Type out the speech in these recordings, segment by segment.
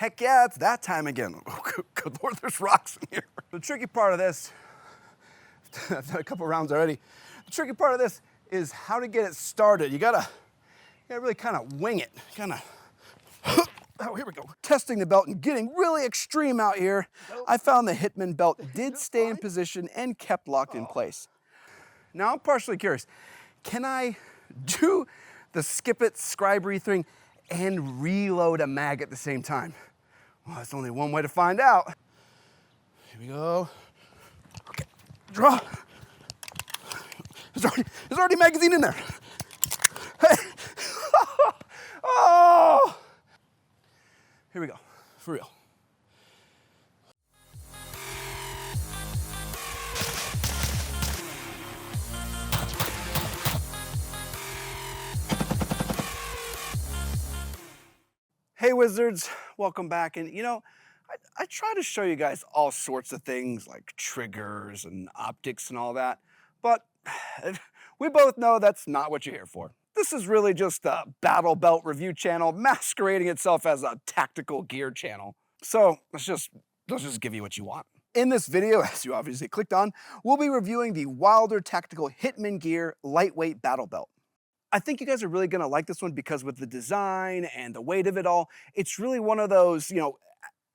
Heck yeah, it's that time again. Oh, good Lord, there's rocks in here. The tricky part of this, I've done a couple rounds already. The tricky part of this is how to get it started. You gotta really kind of wing it. Oh, here we go. Testing the belt and getting really extreme out here. I found the Hitman belt did stay in position and kept locked in place. Now I'm partially curious. Can I do the skip it, scribe breathe thing and reload a mag at the same time? Well, that's only one way to find out. Here we go. Okay, draw. There's already magazine in there. Hey. Oh! Here we go, for real. Hey Wizards, welcome back. And you know, I try to show you guys all sorts of things like triggers and optics and all that, but we both know that's not what you're here for. This is really just a battle belt review channel masquerading itself as a tactical gear channel. So let's just give you what you want. In this video, as you obviously clicked on, we'll be reviewing the Wilder Tactical Hitman Gear Lightweight Battle Belt. I think you guys are really gonna like this one because with the design and the weight of it all, it's really one of those, you know,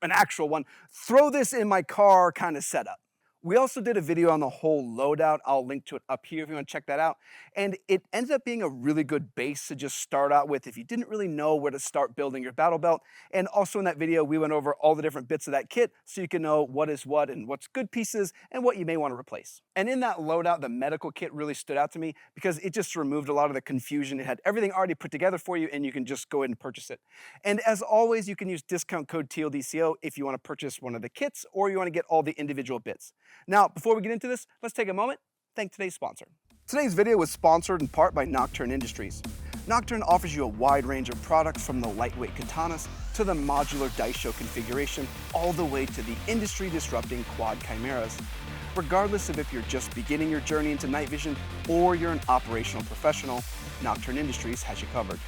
an actual one, throw this in my car kind of setup. We also did a video on the whole loadout. I'll link to it up here if you want to check that out. And it ended up being a really good base to just start out with if you didn't really know where to start building your battle belt. And also in that video, we went over all the different bits of that kit so you can know what is what and what's good pieces and what you may want to replace. And in that loadout, the medical kit really stood out to me because it just removed a lot of the confusion. It had everything already put together for you and you can just go ahead and purchase it. And as always, you can use discount code TLDco if you want to purchase one of the kits or you want to get all the individual bits. Now, before we get into this, let's take a moment, thank today's sponsor. Today's video was sponsored in part by Nocturn Industries. Nocturn offers you a wide range of products from the lightweight katanas to the modular dice show configuration, all the way to the industry-disrupting quad chimeras. Regardless of if you're just beginning your journey into night vision or you're an operational professional, Nocturn Industries has you covered.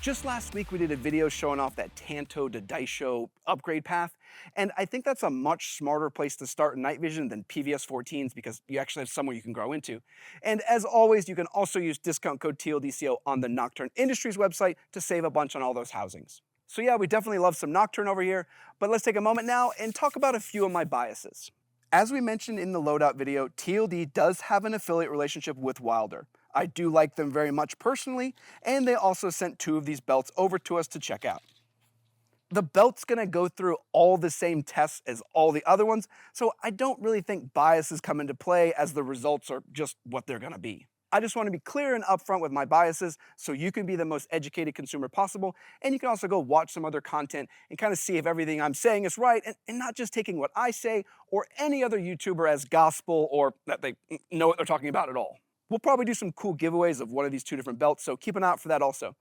Just last week, we did a video showing off that Tanto to Dice Show upgrade path, and I think that's a much smarter place to start in night vision than PVS 14s because you actually have somewhere you can grow into. And as always, you can also use discount code TLDCO on the Nocturn Industries website to save a bunch on all those housings. So yeah, we definitely love some Nocturn over here, but let's take a moment now and talk about a few of my biases. As we mentioned in the loadout video, TLD does have an affiliate relationship with Wilder. I do like them very much personally, and they also sent 2 of these belts over to us to check out. The belt's gonna go through all the same tests as all the other ones, so I don't really think biases come into play as the results are just what they're gonna be. I just wanna be clear and upfront with my biases so you can be the most educated consumer possible, and you can also go watch some other content and kind of see if everything I'm saying is right and not just taking what I say or any other YouTuber as gospel or that they know what they're talking about at all. We'll probably do some cool giveaways of one of these 2 different belts, so keep an eye out for that also.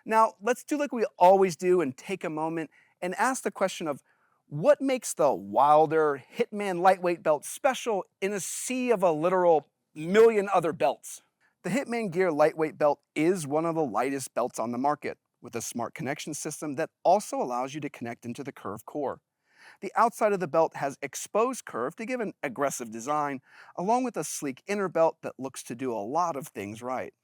Now, let's do like we always do and take a moment and ask the question of what makes the Wilder Hitman Lightweight Belt special in a sea of a literal million other belts? The Hitman Gear Lightweight Belt is one of the lightest belts on the market, with a smart connection system that also allows you to connect into the curved core. The outside of the belt has exposed curve to give an aggressive design, along with a sleek inner belt that looks to do a lot of things right.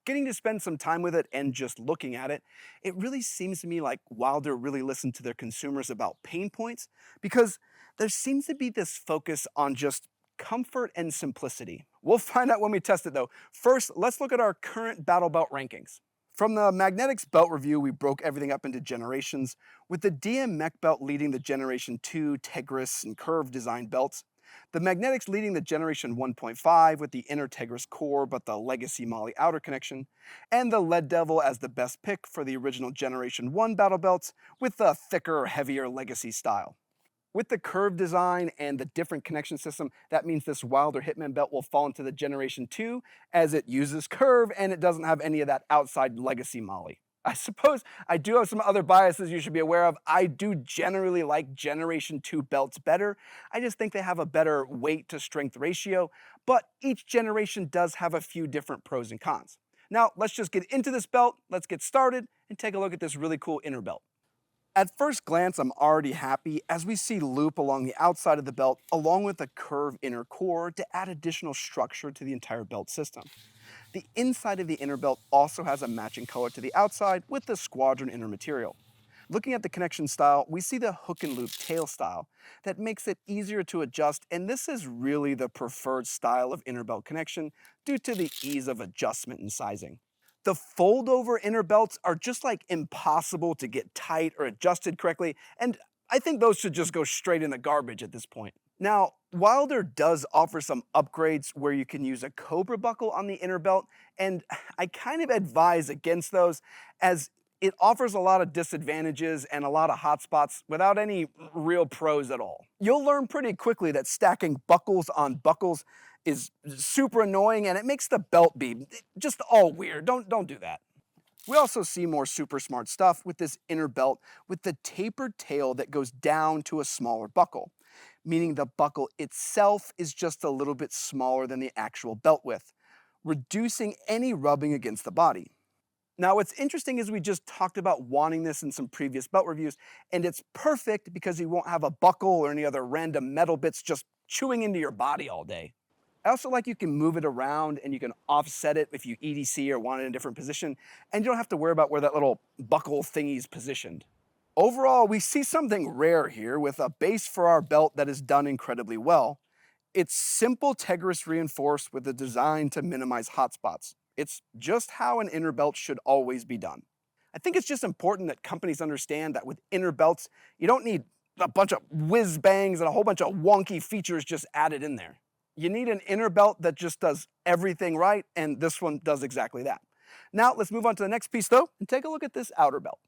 Getting to spend some time with it and just looking at it, it really seems to me like Wilder really listened to their consumers about pain points because there seems to be this focus on just comfort and simplicity. We'll find out when we test it though. First, let's look at our current battle belt rankings. From the Magnetics belt review, we broke everything up into generations, with the DM Mech belt leading the Generation 2 Tegris and Curve design belts, the Magnetics leading the Generation 1.5 with the inner Tegris core but the Legacy Molly outer connection, and the Lead Devil as the best pick for the original Generation 1 battle belts with the thicker, heavier Legacy style. With the curved design and the different connection system, that means this Wilder Hitman belt will fall into the Generation 2 as it uses curve and it doesn't have any of that outside Legacy Molly. I suppose I do have some other biases you should be aware of. I do generally like Generation 2 belts better. I just think they have a better weight to strength ratio, but each generation does have a few different pros and cons. Now, let's just get into this belt, let's get started, and take a look at this really cool inner belt. At first glance, I'm already happy as we see loop along the outside of the belt along with a curved inner core to add additional structure to the entire belt system. The inside of the inner belt also has a matching color to the outside with the squadron inner material. Looking at the connection style, we see the hook and loop tail style that makes it easier to adjust, and this is really the preferred style of inner belt connection due to the ease of adjustment and sizing. The fold over inner belts are just like impossible to get tight or adjusted correctly, and I think those should just go straight in the garbage at this point. Now, Wilder does offer some upgrades where you can use a Cobra Buckle on the inner belt, and I kind of advise against those as it offers a lot of disadvantages and a lot of hot spots without any real pros at all. You'll learn pretty quickly that stacking buckles on buckles is super annoying and it makes the belt be just all weird. Don't do that. We also see more super smart stuff with this inner belt with the tapered tail that goes down to a smaller buckle, meaning the buckle itself is just a little bit smaller than the actual belt width, reducing any rubbing against the body. Now, what's interesting is we just talked about wanting this in some previous belt reviews, and it's perfect because you won't have a buckle or any other random metal bits just chewing into your body all day. I also like you can move it around and you can offset it if you EDC or want it in a different position, and you don't have to worry about where that little buckle thingy's positioned. Overall, we see something rare here with a base for our belt that is done incredibly well. It's simple Tegris reinforced with a design to minimize hotspots. It's just how an inner belt should always be done. I think it's just important that companies understand that with inner belts, you don't need a bunch of whiz bangs and a whole bunch of wonky features just added in there. You need an inner belt that just does everything right, and this one does exactly that. Now let's move on to the next piece though, and take a look at this outer belt.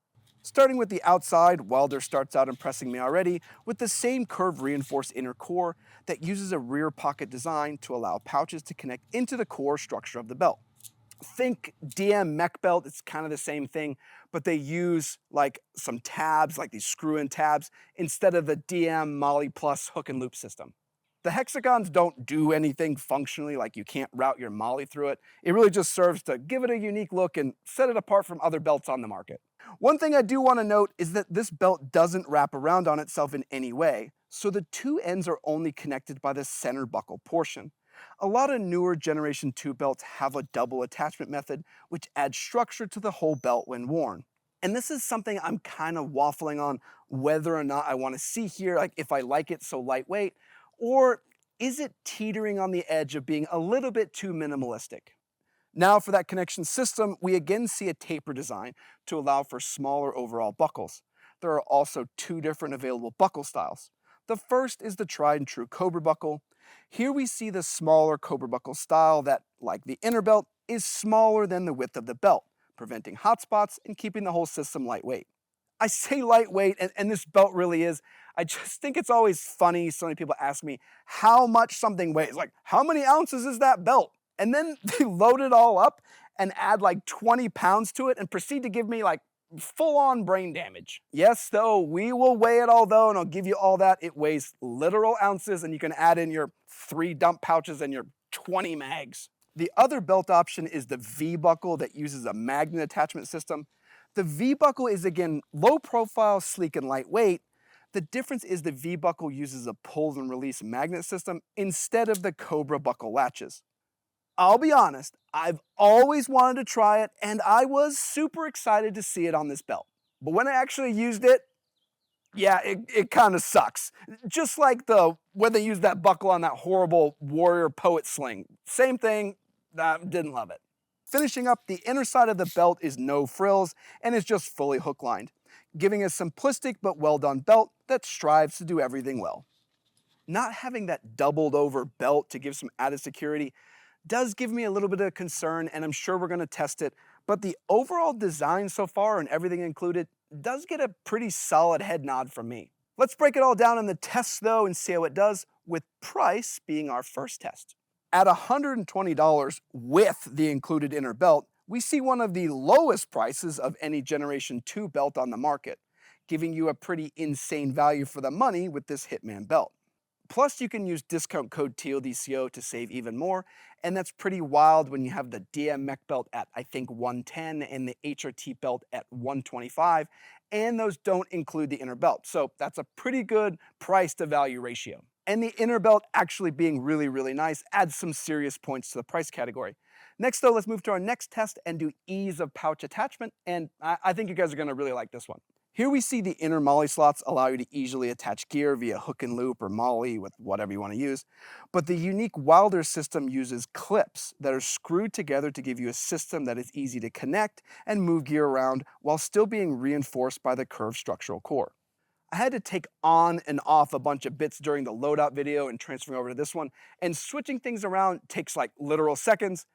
Starting with the outside, Wilder starts out impressing me already with the same curved reinforced inner core that uses a rear pocket design to allow pouches to connect into the core structure of the belt. Think DM mech belt, it's kind of the same thing, but they use like some tabs, like these screw-in tabs, instead of the DM Molly Plus hook and loop system. The hexagons don't do anything functionally, like you can't route your Molly through it. It really just serves to give it a unique look and set it apart from other belts on the market. One thing I do want to note is that this belt doesn't wrap around on itself in any way, so the two ends are only connected by the center buckle portion. A lot of newer Generation 2 belts have a double attachment method, which adds structure to the whole belt when worn. And this is something I'm kind of waffling on whether or not I want to see here, like if I like it so lightweight, or is it teetering on the edge of being a little bit too minimalistic? Now for that connection system, we again see a taper design to allow for smaller overall buckles. There are also two different available buckle styles. The first is the tried and true Cobra Buckle. Here we see the smaller Cobra Buckle style that, like the inner belt, is smaller than the width of the belt, preventing hotspots and keeping the whole system lightweight. I say lightweight, and this belt really is. I just think it's always funny. So many people ask me how much something weighs. Like, how many ounces is that belt? And then they load it all up and add like 20 pounds to it and proceed to give me like full-on brain damage. Yes, though, we will weigh it all though, and I'll give you all that. It weighs literal ounces, and you can add in your 3 dump pouches and your 20 mags. The other belt option is the V-Buckle that uses a magnet attachment system. The V-Buckle is again low profile, sleek, and lightweight. The difference is the V-Buckle uses a pull and release magnet system instead of the Cobra Buckle latches. I'll be honest, I've always wanted to try it, and I was super excited to see it on this belt. But when I actually used it, yeah, it kind of sucks. Just like when they used that buckle on that horrible warrior poet sling. Same thing, didn't love it. Finishing up, the inner side of the belt is no frills and is just fully hook lined, giving a simplistic but well done belt that strives to do everything well. Not having that doubled over belt to give some added security does give me a little bit of concern, and I'm sure we're going to test it, but the overall design so far and everything included does get a pretty solid head nod from me. Let's break it all down in the tests though and see how it does, with price being our first test. At $120 with the included inner belt, we see one of the lowest prices of any Generation 2 belt on the market, giving you a pretty insane value for the money with this Hitman belt. Plus, you can use discount code TLDco to save even more, and that's pretty wild when you have the DM mech belt at, I think, 110 and the HRT belt at 125, and those don't include the inner belt. So that's a pretty good price to value ratio. And the inner belt actually being really, really nice adds some serious points to the price category. Next though, let's move to our next test and do ease of pouch attachment, and I think you guys are gonna really like this one. Here we see the inner MOLLE slots allow you to easily attach gear via hook and loop or MOLLE with whatever you want to use, but the unique Wilder system uses clips that are screwed together to give you a system that is easy to connect and move gear around while still being reinforced by the curved structural core. I had to take on and off a bunch of bits during the loadout video and transferring over to this one, and switching things around takes like literal seconds.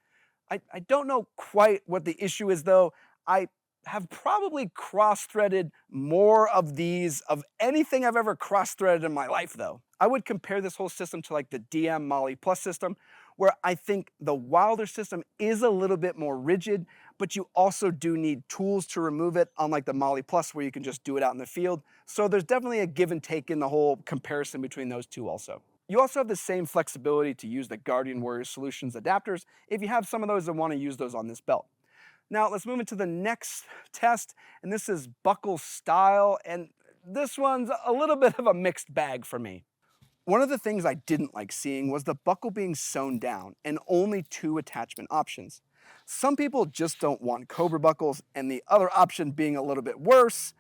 I don't know quite what the issue is though. I have probably cross-threaded more of these of anything I've ever cross-threaded in my life though. I would compare this whole system to like the DM MOLLE Plus system, where I think the Wilder system is a little bit more rigid, but you also do need tools to remove it, unlike the MOLLE Plus where you can just do it out in the field. So there's definitely a give and take in the whole comparison between those two also. You also have the same flexibility to use the Guardian Warrior Solutions adapters if you have some of those and want to use those on this belt. Now let's move into the next test, and this is buckle style, and this one's a little bit of a mixed bag for me. One of the things I didn't like seeing was the buckle being sewn down and only 2 attachment options. Some people just don't want Cobra buckles, and the other option being a little bit worse,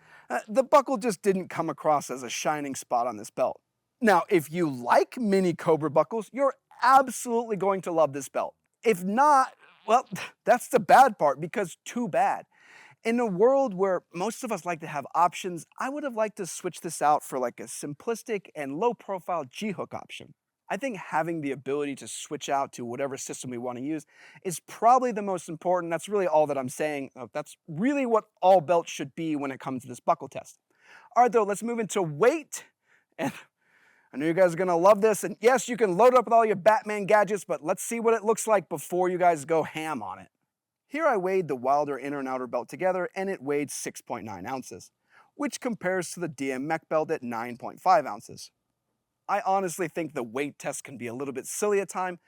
the buckle just didn't come across as a shining spot on this belt. Now, if you like mini Cobra buckles, you're absolutely going to love this belt. If not, well, that's the bad part, because too bad. In a world where most of us like to have options, I would have liked to switch this out for like a simplistic and low profile G-hook option. I think having the ability to switch out to whatever system we want to use is probably the most important. That's really all that I'm saying. That's really what all belts should be when it comes to this buckle test. All right though, let's move into weight. And I know you guys are gonna love this, and yes, you can load it up with all your Batman gadgets, but let's see what it looks like before you guys go ham on it. Here I weighed the Wilder inner and outer belt together, and it weighed 6.9 ounces, which compares to the DM mech belt at 9.5 ounces. I honestly think the weight test can be a little bit silly at times,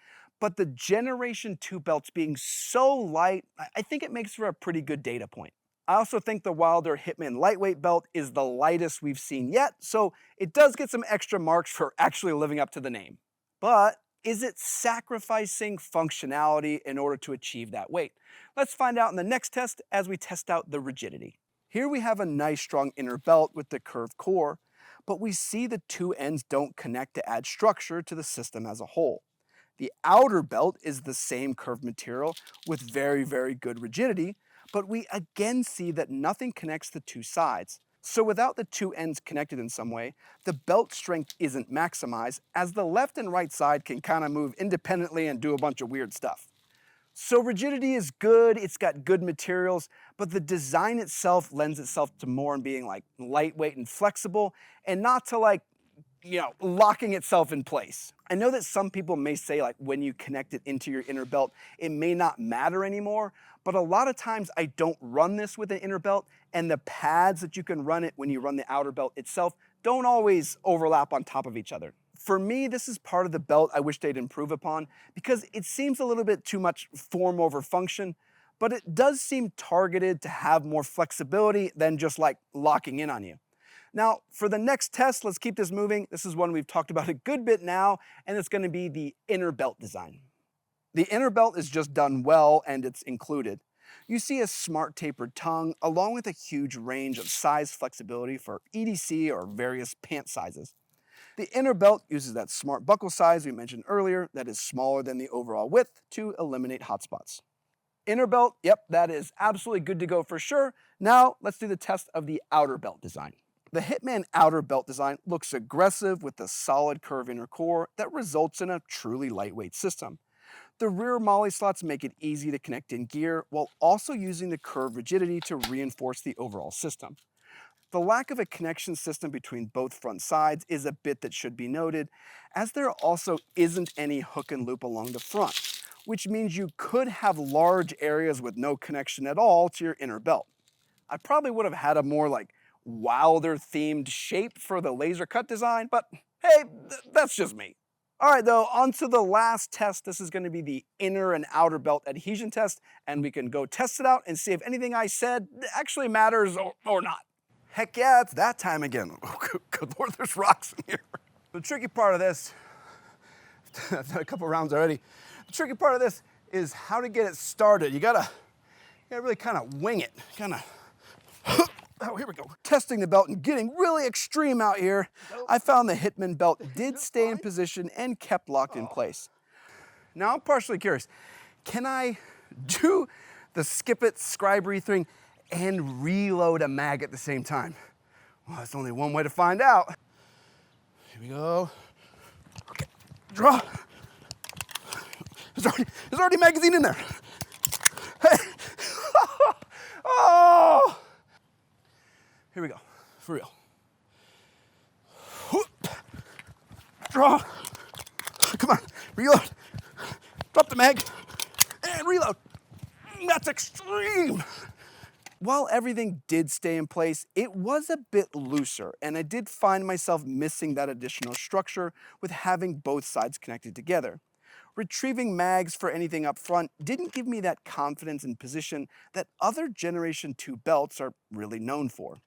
but the Generation 2 belts being so light, I think it makes for a pretty good data point. I also think the Wilder Hitman Lightweight Belt is the lightest we've seen yet, so it does get some extra marks for actually living up to the name. But is it sacrificing functionality in order to achieve that weight? Let's find out in the next test as we test out the rigidity. Here we have a nice strong inner belt with the curved core, but we see the 2 ends don't connect to add structure to the system as a whole. The outer belt is the same curved material with very, very good rigidity, but we again see that nothing connects the 2 sides. So without the 2 ends connected in some way, the belt strength isn't maximized, as the left and right side can kind of move independently and do a bunch of weird stuff. So rigidity is good, it's got good materials, but the design itself lends itself to more in being like lightweight and flexible, and not to like, locking itself in place. I know that some people may say like when you connect it into your inner belt, it may not matter anymore, but a lot of times I don't run this with an inner belt, and the pads that you can run it when you run the outer belt itself don't always overlap on top of each other. For me, this is part of the belt I wish they'd improve upon, because it seems a little bit too much form over function, but it does seem targeted to have more flexibility than just like locking in on you. Now, for the next test, let's keep this moving. This is one we've talked about a good bit now, and it's going to be the inner belt design. The inner belt is just done well, and it's included. You see a smart tapered tongue, along with a huge range of size flexibility for EDC or various pant sizes. The inner belt uses that smart buckle size we mentioned earlier that is smaller than the overall width to eliminate hotspots. Inner belt, yep, that is absolutely good to go for sure. Now, let's do the test of the outer belt design. The Hitman outer belt design looks aggressive with a solid curve inner core that results in a truly lightweight system. The rear MOLLE slots make it easy to connect in gear while also using the curved rigidity to reinforce the overall system. The lack of a connection system between both front sides is a bit that should be noted, as there also isn't any hook and loop along the front, which means you could have large areas with no connection at all to your inner belt. I probably would have had a more like Wilder themed shape for the laser cut design, but hey, that's just me. All right, though, on to the last test. This is going to be the inner and outer belt adhesion test, and we can go test it out and see if anything I said actually matters or not. Heck yeah, it's that time again. Oh, good Lord, there's rocks in here. The tricky part of this, I've done a couple rounds already. The tricky part of this is how to get it started. You gotta really kind of wing it, oh, here we go. Testing the belt and getting really extreme out here. I found the Hitman belt did stay in position and kept locked in place. Now I'm partially curious, can I do the skip it, scribe breathe thing and reload a mag at the same time? Well, there's only one way to find out. Here we go. Okay, draw. There's already magazine in there. Hey. Oh! Here we go, for real. Draw. Come on, reload. Drop the mag and reload. That's extreme. While everything did stay in place, it was a bit looser, and I did find myself missing that additional structure with having both sides connected together. Retrieving mags for anything up front didn't give me that confidence and position that other Generation 2 belts are really known for.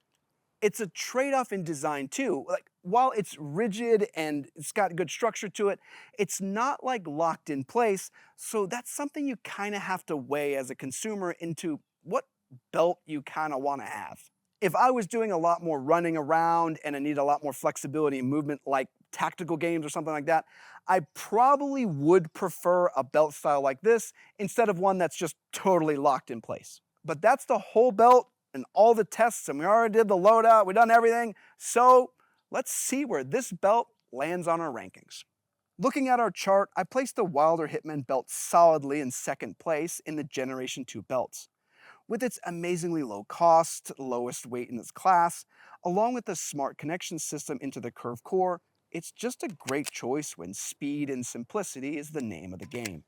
It's a trade-off in design too. Like, while it's rigid and it's got good structure to it, it's not like locked in place, so that's something you kind of have to weigh as a consumer into what belt you kind of want to have. If I was doing a lot more running around and I need a lot more flexibility and movement like tactical games or something like that, I probably would prefer a belt style like this instead of one that's just totally locked in place. But that's the whole belt and all the tests, and we already did the loadout, we've done everything, so let's see where this belt lands on our rankings. Looking at our chart, I placed the Wilder Hitman belt solidly in second place in the Generation 2 belts. With its amazingly low cost, lowest weight in its class, along with the smart connection system into the curved core, it's just a great choice when speed and simplicity is the name of the game.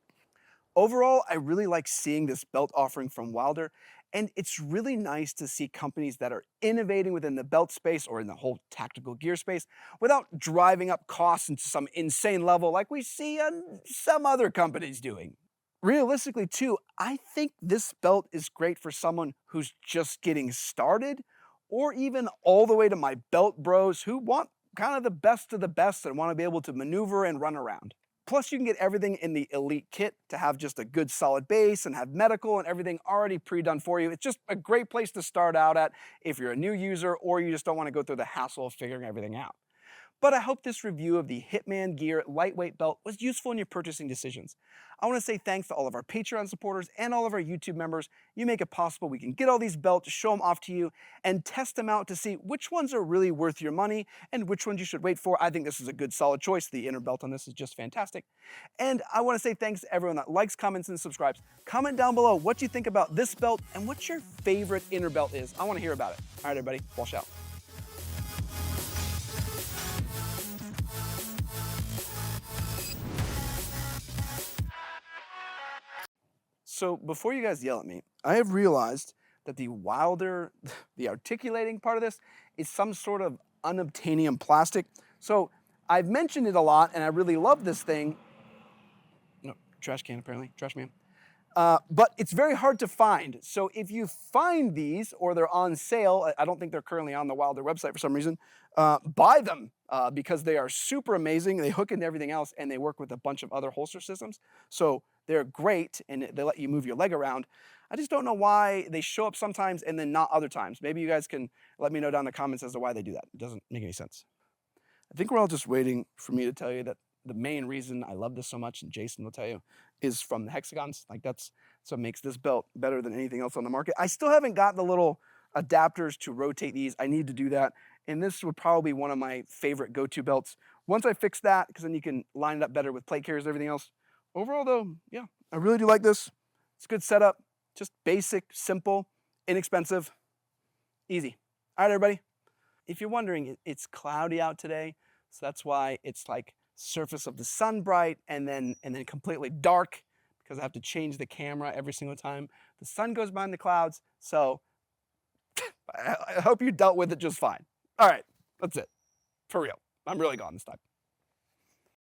Overall, I really like seeing this belt offering from Wilder, and it's really nice to see companies that are innovating within the belt space or in the whole tactical gear space without driving up costs into some insane level like we see some other companies doing. Realistically too, I think this belt is great for someone who's just getting started, or even all the way to my belt bros who want kind of the best of the best and want to be able to maneuver and run around. Plus, you can get everything in the Elite kit to have just a good solid base and have medical and everything already pre-done for you. It's just a great place to start out at if you're a new user or you just don't want to go through the hassle of figuring everything out. But I hope this review of the Hitman Gear Lightweight Belt was useful in your purchasing decisions. I want to say thanks to all of our Patreon supporters and all of our YouTube members. You make it possible we can get all these belts, show them off to you, and test them out to see which ones are really worth your money and which ones you should wait for. I think this is a good, solid choice. The inner belt on this is just fantastic. And I want to say thanks to everyone that likes, comments, and subscribes. Comment down below what you think about this belt and what your favorite inner belt is. I want to hear about it. All right, everybody, wash out. So before you guys yell at me, I have realized that the Wilder, the articulating part of this, is some sort of unobtainium plastic. So I've mentioned it a lot, and I really love this thing. No, trash can apparently, trash man. But it's very hard to find. So if you find these or they're on sale, I don't think they're currently on the Wilder website for some reason, buy them because they are super amazing. They hook into everything else and they work with a bunch of other holster systems. So they're great and they let you move your leg around. I just don't know why they show up sometimes and then not other times. Maybe you guys can let me know down in the comments as to why they do that. It doesn't make any sense. I think we're all just waiting for me to tell you that the main reason I love this so much, and Jason will tell you, is from the hexagons. Like that's what makes this belt better than anything else on the market. I still haven't got the little adapters to rotate these. I need to do that. And this would probably be one of my favorite go-to belts. Once I fix that, because then you can line it up better with plate carriers and everything else. Overall though, yeah, I really do like this. It's a good setup. Just basic, simple, inexpensive, easy. All right, everybody. If you're wondering, it's cloudy out today. So that's why it's like surface of the sun bright and then completely dark because I have to change the camera every single time the sun goes behind the clouds. So I hope you dealt with it just fine. All right, that's it. For real. I'm really gone this time.